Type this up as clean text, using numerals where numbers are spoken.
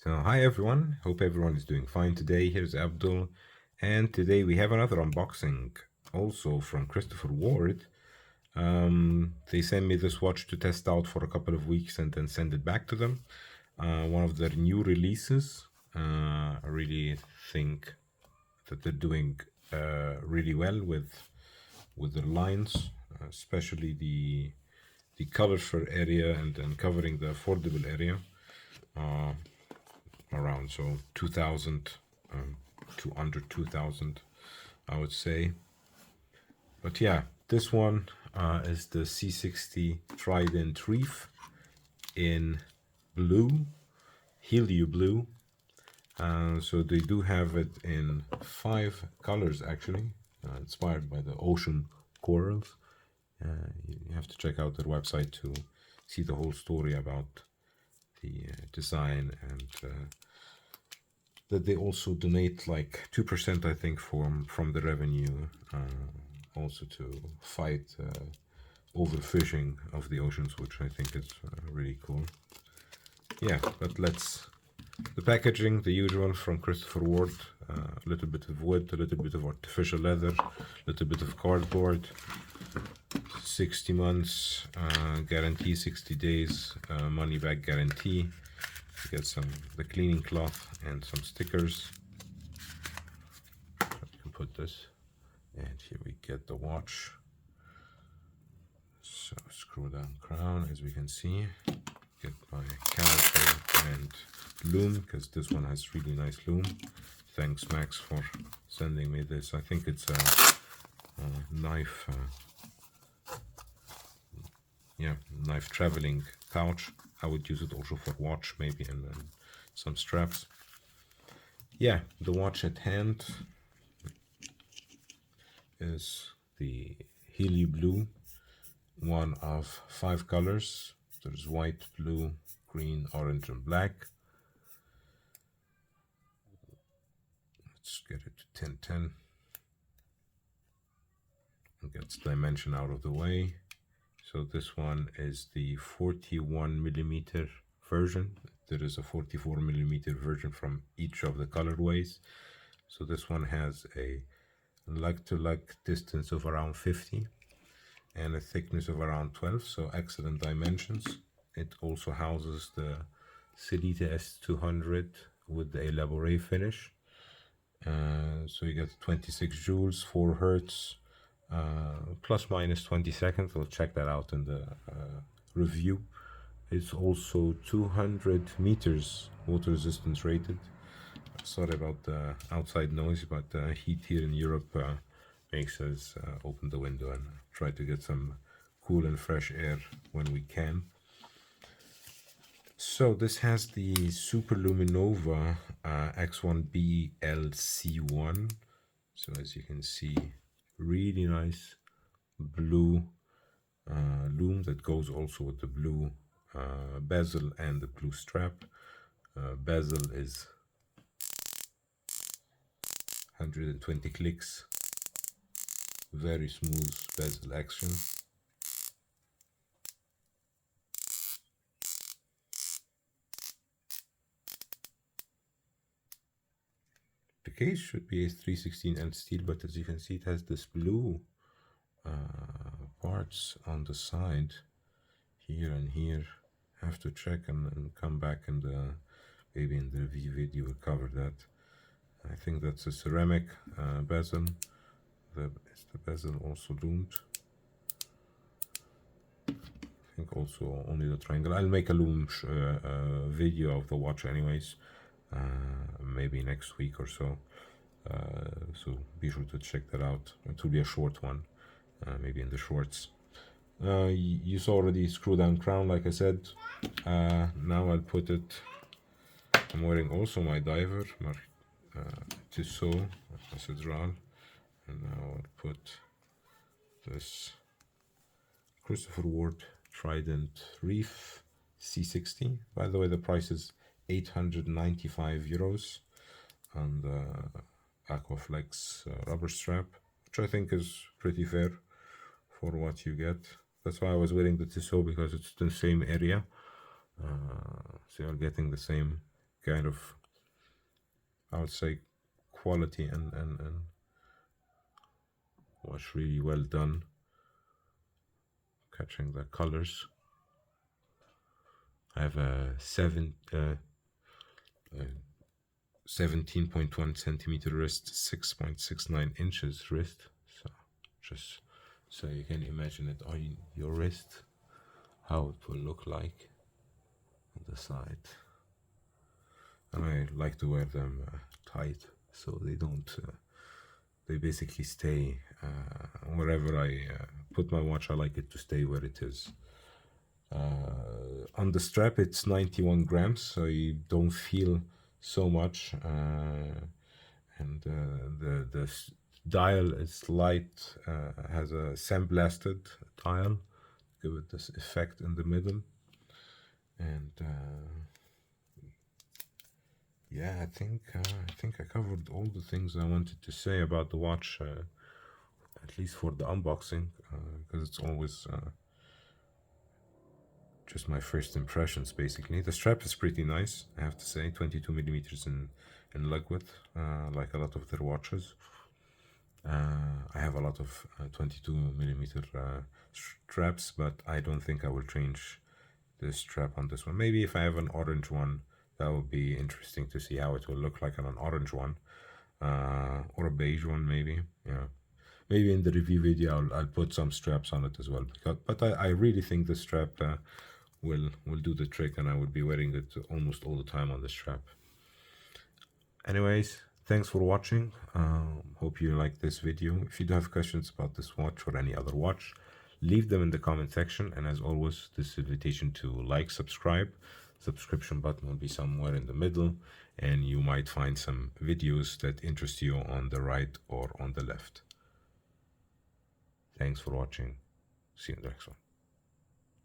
So hi everyone, hope everyone is doing fine today. Here's Abdul, and today we have another unboxing, also from Christopher Ward. They sent me this watch to test out for a couple of weeks and then send it back to them. One of their new releases. I really think that they're doing really well with their lines, especially the colorful area and covering the affordable area. Around so 2000 to under 2000, I would say. But yeah, this one is the C60 Trident Reef in blue, Helio Blue. So they do have it in 5 colors actually, inspired by the ocean corals. You have to check out their website to see the whole story about the design, and that they also donate like 2%, I think, from the revenue, also to fight overfishing of the oceans, which I think is really cool. Yeah, but the packaging, the usual from Christopher Ward, a little bit of wood, a little bit of artificial leather, a little bit of cardboard, 60 months guarantee, 60 days money back guarantee. You get the cleaning cloth and some stickers. I can put this, and here we get the watch. So screw down crown, as we can see. Get my character and loom, because this one has really nice loom. Thanks Max for sending me this. I think it's a knife, knife traveling pouch. I would use it also for watch maybe, and then some straps. Yeah, the watch at hand is the Helio Blue, one of 5 colors. There's white, blue, green, orange, and black. Let's get it to 1010 and get its dimension out of the way. So this one is the 41 millimeter version. There is a 44 millimeter version from each of the colorways. So this one has a lug to lug distance of around 50 and a thickness of around 12, so excellent dimensions. It also houses the Celita S200 with the elaborate finish. So you get 26 joules, 4 hertz, plus minus 20 seconds. We'll check that out in the review. It's also 200 meters water resistance rated. Sorry about the outside noise, but the heat here in Europe makes us open the window and try to get some cool and fresh air when we can. So this has the Super Luminova X1B LC1. So as you can see, really nice blue loom that goes also with the blue bezel and the blue strap. Bezel is 120 clicks, very smooth bezel action. The case should be a 316L steel, but as you can see, it has this blue parts on the side here and here. Have to check and come back in the maybe in the review video we'll cover that. I think that's a ceramic bezel. Is the bezel also loomed? I think also only the triangle. I'll make a loom video of the watch anyways, maybe next week or so. So be sure to check that out. It will be a short one, maybe in the shorts. You saw already screw down crown, like I said. Now I'll put it. I'm wearing also my diver, my Tissot Cathedral, and now I'll put this Christopher Ward Trident Reef C60. By the way, the price is 895 euros on the Aquaflex rubber strap, which I think is pretty fair for what you get. That's why I was wearing the Tissot, because it's the same area, so you're getting the same kind of, I would say, quality and was really well done, catching the colors. I have a 17.1 centimeter wrist, 6.69 inches wrist. So just so you can imagine it on your wrist, how it will look like on the side. And I like to wear them tight, so they don't. They basically stay wherever I put my watch. I like it to stay where it is. On the strap, it's 91 grams, so you don't feel so much. And the dial is light, has a sandblasted dial, give it this effect in the middle. And yeah, I think I covered all the things I wanted to say about the watch, at least for the unboxing, because it's always just my first impressions, basically. The strap is pretty nice, I have to say, 22 millimeters in leg width, like a lot of their watches. I have a lot of 22 millimeter straps, but I don't think I will change the strap on this one. Maybe if I have an orange one, that would be interesting to see how it will look like on an orange one, or a beige one, maybe. Yeah, maybe in the review video I'll put some straps on it as well. But I really think the strap will do the trick, and I would be wearing it almost all the time on the strap. Anyways, thanks for watching. Hope you like this video. If you do have questions about this watch or any other watch, leave them in the comment section. And as always, this invitation to like, subscribe. Subscription button will be somewhere in the middle, and you might find some videos that interest you on the right or on the left. Thanks for watching. See you in the next one.